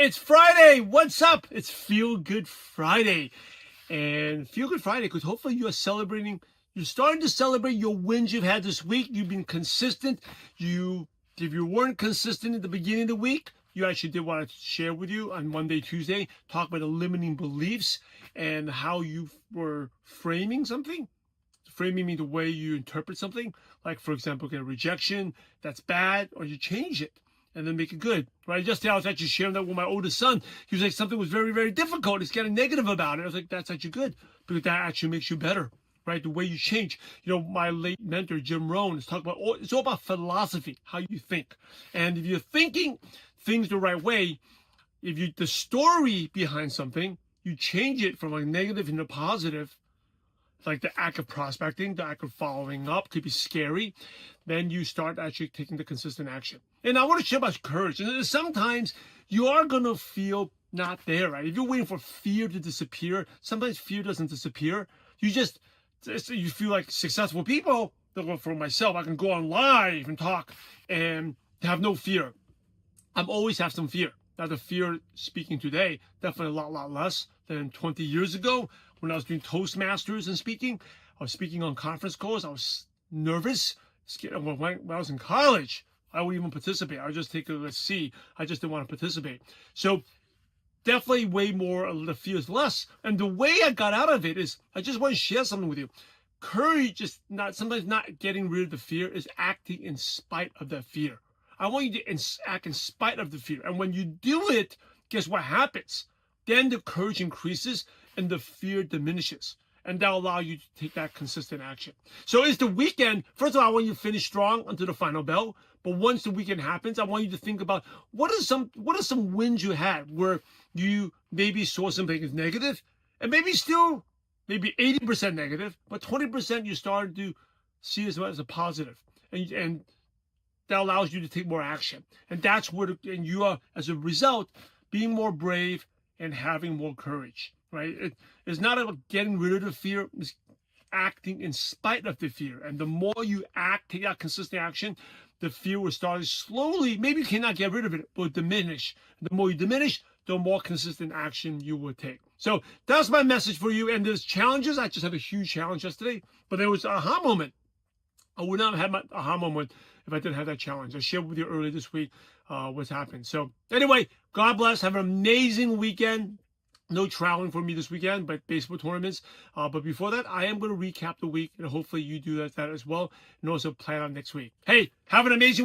It's Friday. What's up? It's Feel Good Friday. And Feel Good Friday because hopefully you are celebrating. You're starting to celebrate your wins you've had this week. You've been consistent. If you weren't consistent at the beginning of the week, you actually did want to share with you on Monday, Tuesday, talk about the limiting beliefs and how you were framing something. Framing means the way you interpret something. Like, for example, get a rejection, that's bad, or you change it and then make it good, right? Yesterday I was actually sharing that with my oldest son. He was like, something was very, very difficult. He's getting negative about it. I was like, that's actually good because that actually makes you better, right? The way you change. You know, my late mentor, Jim Rohn, is talking about, it's all about philosophy, how you think. And if you're thinking things the right way, the story behind something, you change it from like negative into positive, like the act of prospecting, the act of following up could be scary. Then you start actually taking the consistent action. And I want to share about courage. And sometimes you are going to feel not there, right? If you're waiting for fear to disappear, sometimes fear doesn't disappear. You feel like successful people. For myself, I can go on live and talk and have no fear. I'm always have some fear. Now the fear speaking today, definitely a lot less than 20 years ago when I was doing Toastmasters and speaking. I was speaking on conference calls. I was nervous. When I was in college, I wouldn't even participate. I would just take a C. I just didn't want to participate. So definitely way more, the fear is less. And the way I got out of it is, I just want to share something with you. Courage is sometimes not getting rid of the fear, is acting in spite of that fear. I want you to act in spite of the fear. And when you do it, guess what happens? Then the courage increases and the fear diminishes. And that'll allow you to take that consistent action. So it's the weekend. First of all, I want you to finish strong until the final bell. But once the weekend happens, I want you to think about what are some wins you had where you maybe saw something as negative and maybe 80% negative, but 20% you started to see as a positive. And that allows you to take more action. And that's where, and you are, as a result, being more brave and having more courage, right? It's not about getting rid of the fear, it's acting in spite of the fear. And the more you take that consistent action, the fear will start slowly, maybe you cannot get rid of it, but diminish. The more you diminish, the more consistent action you will take. So that's my message for you. And there's challenges. I just had a huge challenge yesterday, but there was an aha moment. I would not have had my aha moment if I didn't have that challenge. I shared with you earlier this week what's happened. So anyway, God bless. Have an amazing weekend. No traveling for me this weekend, but baseball tournaments. But before that, I am going to recap the week, and hopefully you do that as well, and also plan on next week. Hey, have an amazing week.